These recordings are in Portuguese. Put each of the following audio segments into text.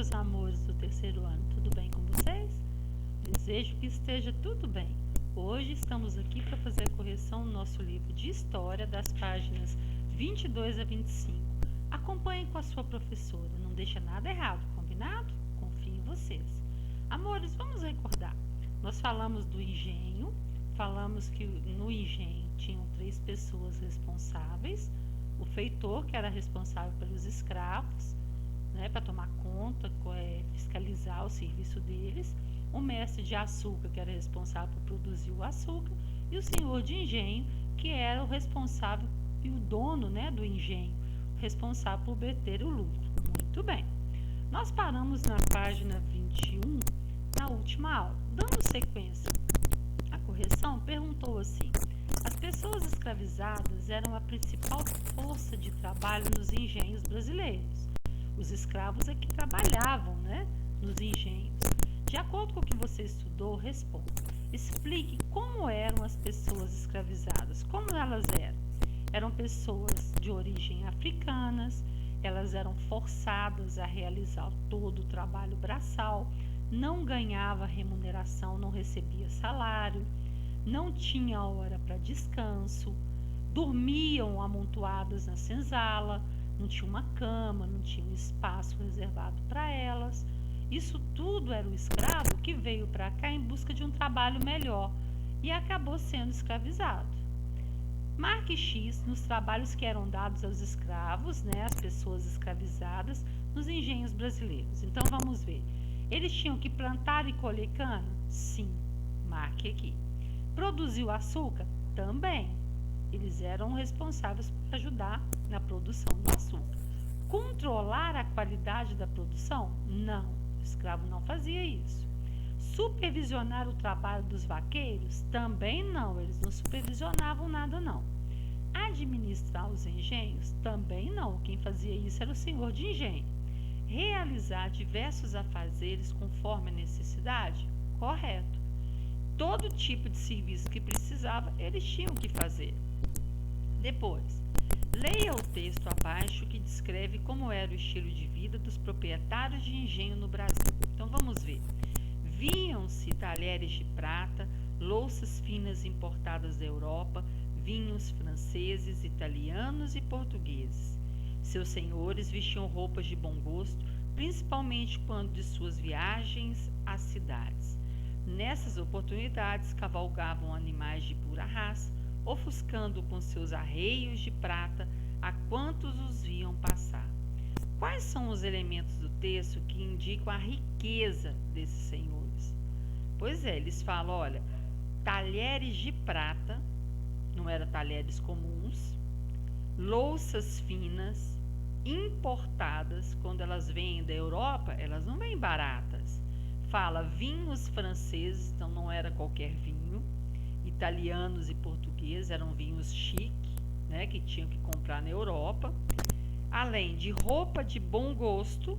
meus amores do terceiro ano, tudo bem com vocês? Desejo que esteja tudo bem. Hoje estamos aqui para fazer a correção no nosso livro de História, das páginas 22 a 25. Acompanhe com a sua professora, não deixa nada errado, combinado? Confio em vocês. Amores, vamos recordar. Nós falamos do engenho, falamos que no engenho tinham 3 pessoas responsáveis. O feitor, que era responsável pelos escravos, para tomar conta, fiscalizar o serviço deles, o mestre de açúcar, que era responsável por produzir o açúcar, e o senhor de engenho, que era o responsável e o dono do engenho, responsável por obter o lucro. Muito bem. Nós paramos na página 21, na última aula. Dando sequência à correção, perguntou assim: as pessoas escravizadas eram a principal força de trabalho nos engenhos brasileiros. Os escravos é que trabalhavam, nos engenhos. De acordo com o que você estudou, responda. Explique como eram as pessoas escravizadas. Como elas eram? Eram pessoas de origem africanas, elas eram forçadas a realizar todo o trabalho braçal, não ganhava remuneração, não recebia salário, não tinha hora para descanso, dormiam amontoadas na senzala, não tinha uma cama, não tinha um espaço reservado para elas. Isso tudo era o escravo que veio para cá em busca de um trabalho melhor e acabou sendo escravizado. Marque X nos trabalhos que eram dados aos escravos, às pessoas escravizadas, nos engenhos brasileiros. Então vamos ver. Eles tinham que plantar e colher cana? Sim, marque aqui. Produzir o açúcar? Também. Eles eram responsáveis por ajudar na produção do açúcar. Controlar a qualidade da produção? Não, o escravo não fazia isso. Supervisionar o trabalho dos vaqueiros? Também não, eles não supervisionavam nada não. Administrar os engenhos? Também não, quem fazia isso era o senhor de engenho. Realizar diversos afazeres conforme a necessidade? Correto. Todo tipo de serviço que precisava, eles tinham que fazer. Depois, leia o texto abaixo que descreve como era o estilo de vida dos proprietários de engenho no Brasil. Então vamos ver. Viam-se talheres de prata, louças finas importadas da Europa, vinhos franceses, italianos e portugueses. Seus senhores vestiam roupas de bom gosto, principalmente quando de suas viagens às cidades. Nessas oportunidades, cavalgavam animais de pura raça, ofuscando com seus arreios de prata a quantos os viam passar. Quais são os elementos do texto que indicam a riqueza desses senhores? Pois é, eles falam, olha, talheres de prata, não eram talheres comuns, louças finas, importadas, quando elas vêm da Europa, elas não vêm baratas. Fala vinhos franceses, então não era qualquer vinho, italianos e portugueses, eram vinhos chiques, que tinham que comprar na Europa, além de roupa de bom gosto,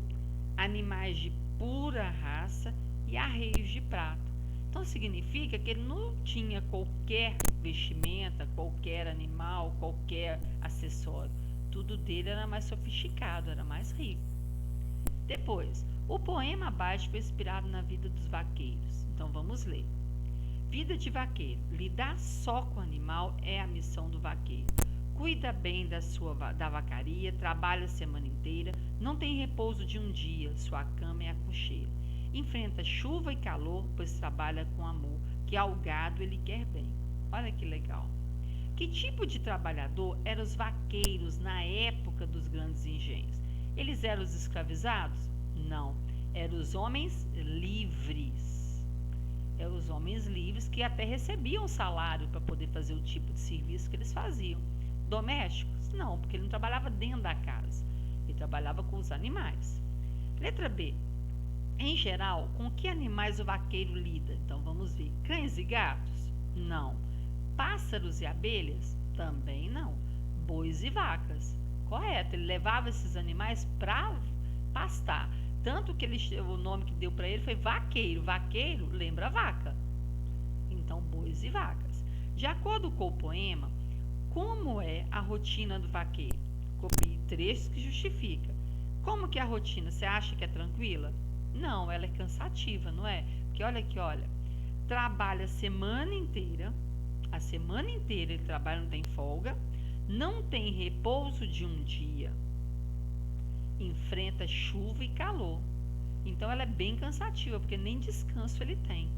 animais de pura raça e arreios de prata. Então significa que ele não tinha qualquer vestimenta, qualquer animal, qualquer acessório. Tudo dele era mais sofisticado, era mais rico. Depois, o poema abaixo foi inspirado na vida dos vaqueiros. Então vamos ler. Vida de vaqueiro. Lidar só com o animal é a missão do vaqueiro. Cuida bem da vacaria, trabalha a semana inteira, não tem repouso de um dia, sua cama é aconchego. Enfrenta chuva e calor, pois trabalha com amor, que ao gado ele quer bem. Olha que legal. Que tipo de trabalhador eram os vaqueiros na época dos grandes engenhos? Eles eram os escravizados? Não, eram os homens livres. Eram os homens livres que até recebiam salário para poder fazer o tipo de serviço que eles faziam. Domésticos? Não, porque ele não trabalhava dentro da casa. Ele trabalhava com os animais. Letra B. Em geral, com que animais o vaqueiro lida? Então vamos ver. Cães e gatos? Não. Pássaros e abelhas? Também não. Bois e vacas? Correto. Ele levava esses animais para pastar. Tanto que o nome que deu para ele foi vaqueiro. Vaqueiro lembra vaca. Então, bois e vacas. De acordo com o poema, como é a rotina do vaqueiro? Copie trechos que justifica. Como que é a rotina? Você acha que é tranquila? Não, ela é cansativa, não é? Porque olha aqui, olha, trabalha a semana inteira ele trabalha, não tem folga, não tem repouso de um dia, enfrenta chuva e calor. Então ela é bem cansativa, porque nem descanso ele tem.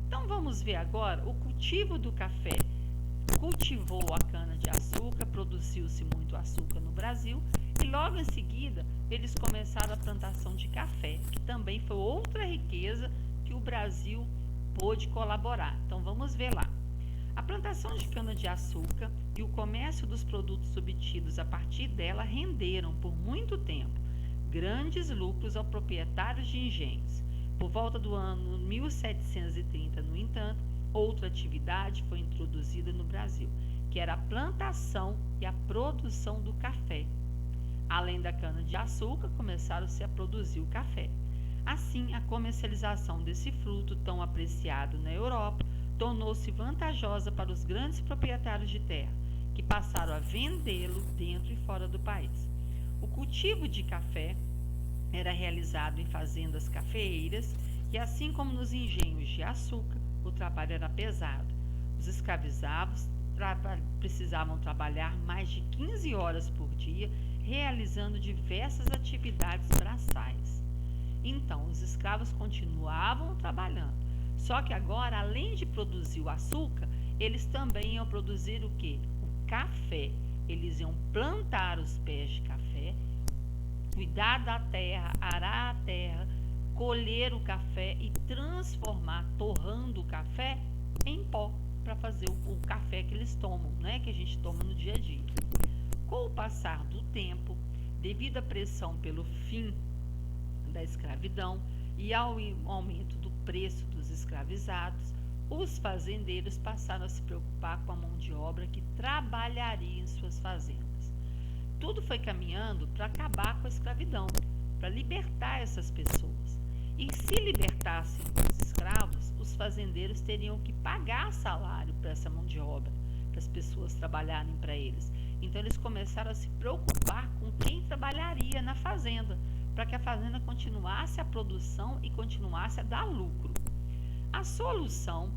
Então vamos ver agora o cultivo do café. Cultivou a cana-de-açúcar, produziu-se muito açúcar no Brasil e logo em seguida eles começaram a plantação de café, que também foi outra riqueza que o Brasil pôde colaborar. Então vamos ver lá. A plantação de cana-de-açúcar e o comércio dos produtos obtidos a partir dela renderam por muito tempo grandes lucros aos proprietários de engenhos. Por volta do ano 1730, no entanto, outra atividade foi introduzida no Brasil, que era a plantação e a produção do café. Além da cana-de-açúcar, começaram-se a produzir o café. Assim, a comercialização desse fruto tão apreciado na Europa tornou-se vantajosa para os grandes proprietários de terra, que passaram a vendê-lo dentro e fora do país. O cultivo de café era realizado em fazendas cafeeiras e, assim como nos engenhos de açúcar, o trabalho era pesado. Os escravizados precisavam trabalhar mais de 15 horas por dia, realizando diversas atividades braçais. Então, os escravos continuavam trabalhando, só que agora, além de produzir o açúcar, eles também iam produzir o quê? O café. Eles iam plantar os pés de café, cuidar da terra, arar a terra, colher o café e transformar, torrando o café em pó para fazer o café que eles tomam, né? Que a gente toma no dia a dia. Com o passar do tempo, devido à pressão pelo fim da escravidão e ao aumento do preço dos escravizados, os fazendeiros passaram a se preocupar com a mão de obra que trabalharia em suas fazendas. Tudo foi caminhando para acabar com a escravidão, para libertar essas pessoas. E se libertassem os escravos, os fazendeiros teriam que pagar salário para essa mão de obra, para as pessoas trabalharem para eles. Então eles começaram a se preocupar com quem trabalharia na fazenda, para que a fazenda continuasse a produção e continuasse a dar lucro. A solução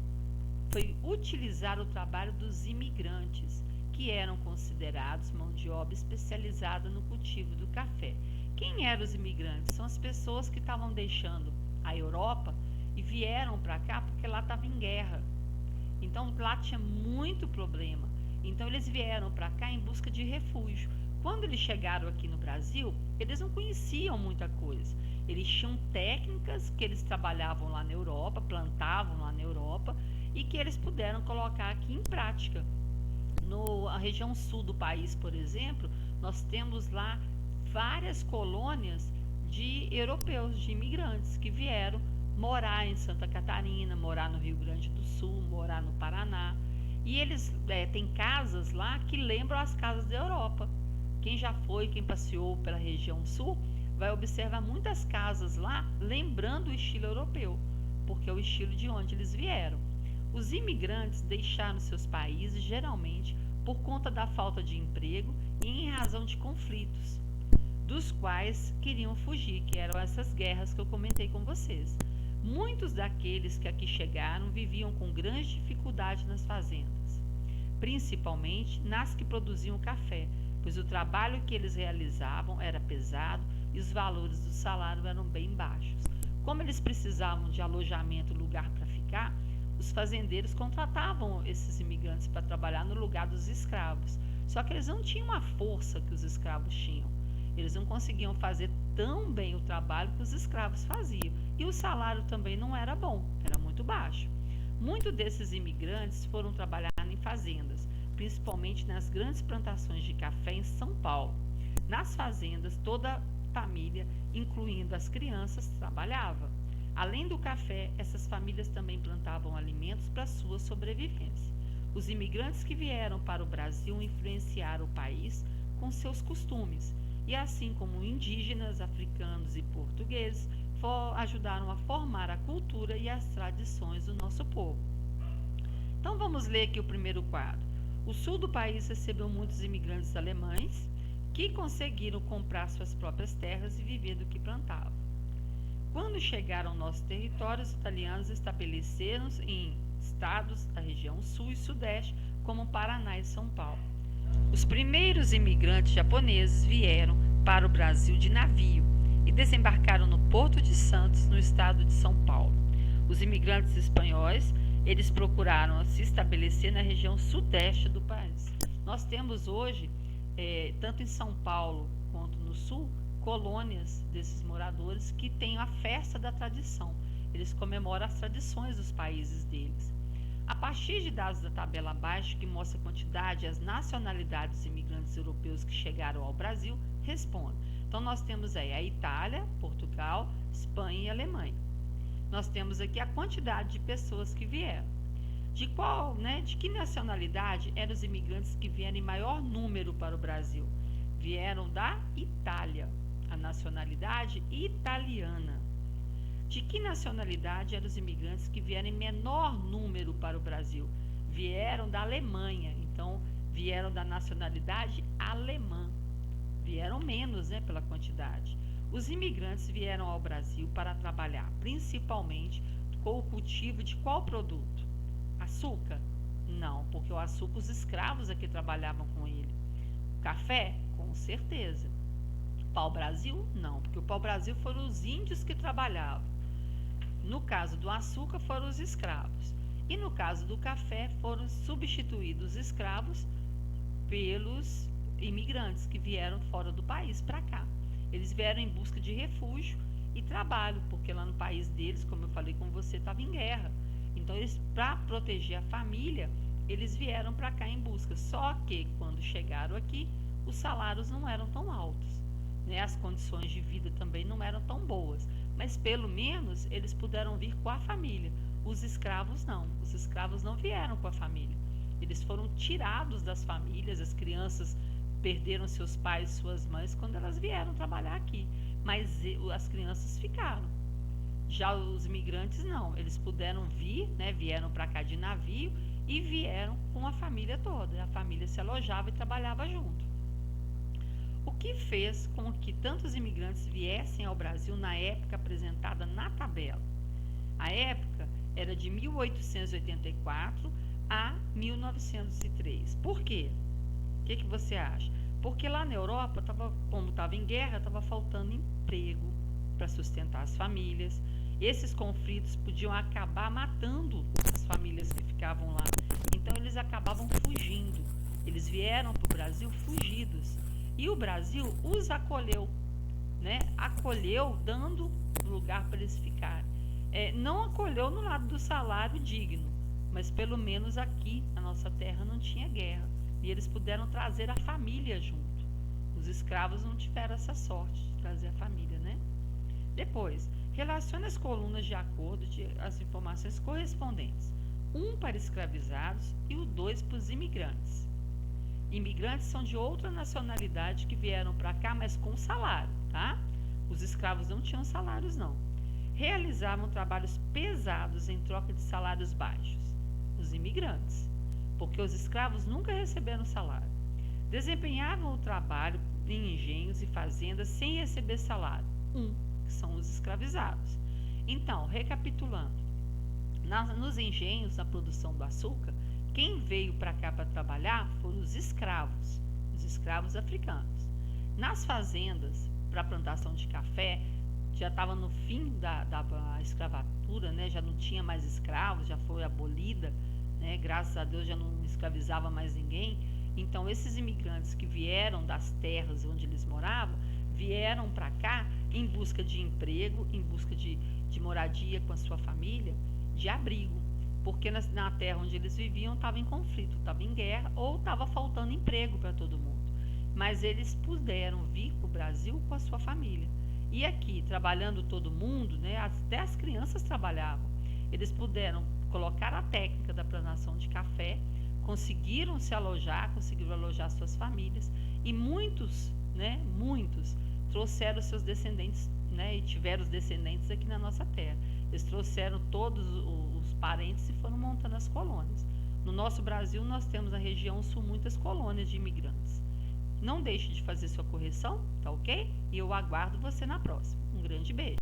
foi utilizar o trabalho dos imigrantes, que eram considerados mão de obra especializada no cultivo do café. Quem eram os imigrantes? São as pessoas que estavam deixando a Europa e vieram para cá porque lá estava em guerra. Então lá tinha muito problema. Então eles vieram para cá em busca de refúgio. Quando eles chegaram aqui no Brasil, eles não conheciam muita coisa. Eles tinham técnicas que eles trabalhavam lá na Europa, plantavam lá na Europa e que eles puderam colocar aqui em prática. Na região sul do país, por exemplo, nós temos lá várias colônias de europeus, de imigrantes que vieram morar em Santa Catarina, morar no Rio Grande do Sul, morar no Paraná. E eles têm casas lá que lembram as casas da Europa. Quem já foi, quem passeou pela região sul, vai observar muitas casas lá lembrando o estilo europeu, porque é o estilo de onde eles vieram. Os imigrantes deixaram seus países geralmente por conta da falta de emprego e em razão de conflitos, dos quais queriam fugir, que eram essas guerras que eu comentei com vocês. Muitos daqueles que aqui chegaram viviam com grande dificuldade nas fazendas, principalmente nas que produziam café, pois o trabalho que eles realizavam era pesado e os valores do salário eram bem baixos. Como eles precisavam de alojamento e lugar para ficar, os fazendeiros contratavam esses imigrantes para trabalhar no lugar dos escravos. Só que eles não tinham a força que os escravos tinham. Eles não conseguiam fazer tão bem o trabalho que os escravos faziam. E o salário também não era bom, era muito baixo. Muitos desses imigrantes foram trabalhar em fazendas, principalmente nas grandes plantações de café em São Paulo. Nas fazendas, toda a família, incluindo as crianças, trabalhava. Além do café, essas famílias também plantavam alimentos para sua sobrevivência. Os imigrantes que vieram para o Brasil influenciaram o país com seus costumes, e assim como indígenas, africanos e portugueses, ajudaram a formar a cultura e as tradições do nosso povo. Então vamos ler aqui o primeiro quadro. O sul do país recebeu muitos imigrantes alemães que conseguiram comprar suas próprias terras e viver do que plantavam. Quando chegaram ao nosso território, os italianos estabeleceram-se em estados da região sul e sudeste, como Paraná e São Paulo. Os primeiros imigrantes japoneses vieram para o Brasil de navio e desembarcaram no Porto de Santos, no estado de São Paulo. Os imigrantes espanhóis, eles procuraram se estabelecer na região sudeste do país. Nós temos hoje, tanto em São Paulo quanto no sul, colônias desses moradores que têm a festa da tradição. Eles comemoram as tradições dos países deles. A partir de dados da tabela abaixo, que mostra a quantidade e as nacionalidades dos imigrantes europeus que chegaram ao Brasil, responda. Então, nós temos aí a Itália, Portugal, Espanha e Alemanha. Nós temos aqui a quantidade de pessoas que vieram. De que nacionalidade eram os imigrantes que vieram em maior número para o Brasil? Vieram da Itália, a nacionalidade italiana. De que nacionalidade eram os imigrantes que vieram em menor número para o Brasil? Vieram da Alemanha, então vieram da nacionalidade alemã. Vieram menos, pela quantidade. Os imigrantes vieram ao Brasil para trabalhar, principalmente com o cultivo de qual produto? Açúcar? Não, porque o açúcar os escravos aqui trabalhavam com ele. Café? Com certeza. Pau-brasil? Não, porque o pau-brasil foram os índios que trabalhavam. No caso do açúcar, foram os escravos. E no caso do café, foram substituídos os escravos pelos imigrantes que vieram fora do país para cá. Eles vieram em busca de refúgio e trabalho, porque lá no país deles, como eu falei com você, estava em guerra. Então, para proteger a família, eles vieram para cá em busca. Só que, quando chegaram aqui, os salários não eram tão altos. As condições de vida também não eram tão boas. Mas, pelo menos, eles puderam vir com a família. Os escravos não. Os escravos não vieram com a família. Eles foram tirados das famílias, as crianças perderam seus pais e suas mães quando elas vieram trabalhar aqui, mas as crianças ficaram. Já os imigrantes não, eles puderam vir, vieram para cá de navio e vieram com a família toda. A família se alojava e trabalhava junto. O que fez com que tantos imigrantes viessem ao Brasil na época apresentada na tabela? A época era de 1884 a 1903. Por quê? O que você acha? Porque lá na Europa, como estava em guerra, estava faltando emprego para sustentar as famílias. Esses conflitos podiam acabar matando as famílias que ficavam lá. Então, eles acabavam fugindo. Eles vieram para o Brasil fugidos. E o Brasil os acolheu, acolheu dando lugar para eles ficarem. Não acolheu no lado do salário digno, mas pelo menos aqui na nossa terra não tinha guerra. E eles puderam trazer a família junto. Os escravos não tiveram essa sorte de trazer a família, Depois, relacione as colunas de acordo as informações correspondentes. 1 para escravizados e o 2 para os imigrantes. Imigrantes são de outra nacionalidade que vieram para cá, mas com salário, tá? Os escravos não tinham salários, não. Realizavam trabalhos pesados em troca de salários baixos. Os imigrantes, porque os escravos nunca receberam salário. Desempenhavam o trabalho em engenhos e fazendas sem receber salário. Que são os escravizados. Então, recapitulando, nos engenhos, na produção do açúcar, quem veio para cá para trabalhar foram os escravos africanos. Nas fazendas, para a plantação de café, já estava no fim da escravatura, já não tinha mais escravos, já foi abolida, graças a Deus já não escravizava mais ninguém. Então, esses imigrantes que vieram das terras onde eles moravam, vieram para cá em busca de emprego, em busca de moradia com a sua família, de abrigo, porque na terra onde eles viviam estava em conflito, estava em guerra ou estava faltando emprego para todo mundo. Mas eles puderam vir para o Brasil com a sua família. E aqui, trabalhando todo mundo, até as crianças trabalhavam. Eles puderam colocar a técnica da plantação de café, conseguiram alojar suas famílias, e muitos trouxeram seus descendentes, e tiveram os descendentes aqui na nossa terra. Eles trouxeram todos os parentes e foram montando as colônias. No nosso Brasil, nós temos na região sul muitas colônias de imigrantes. Não deixe de fazer sua correção, tá ok? E eu aguardo você na próxima. Um grande beijo!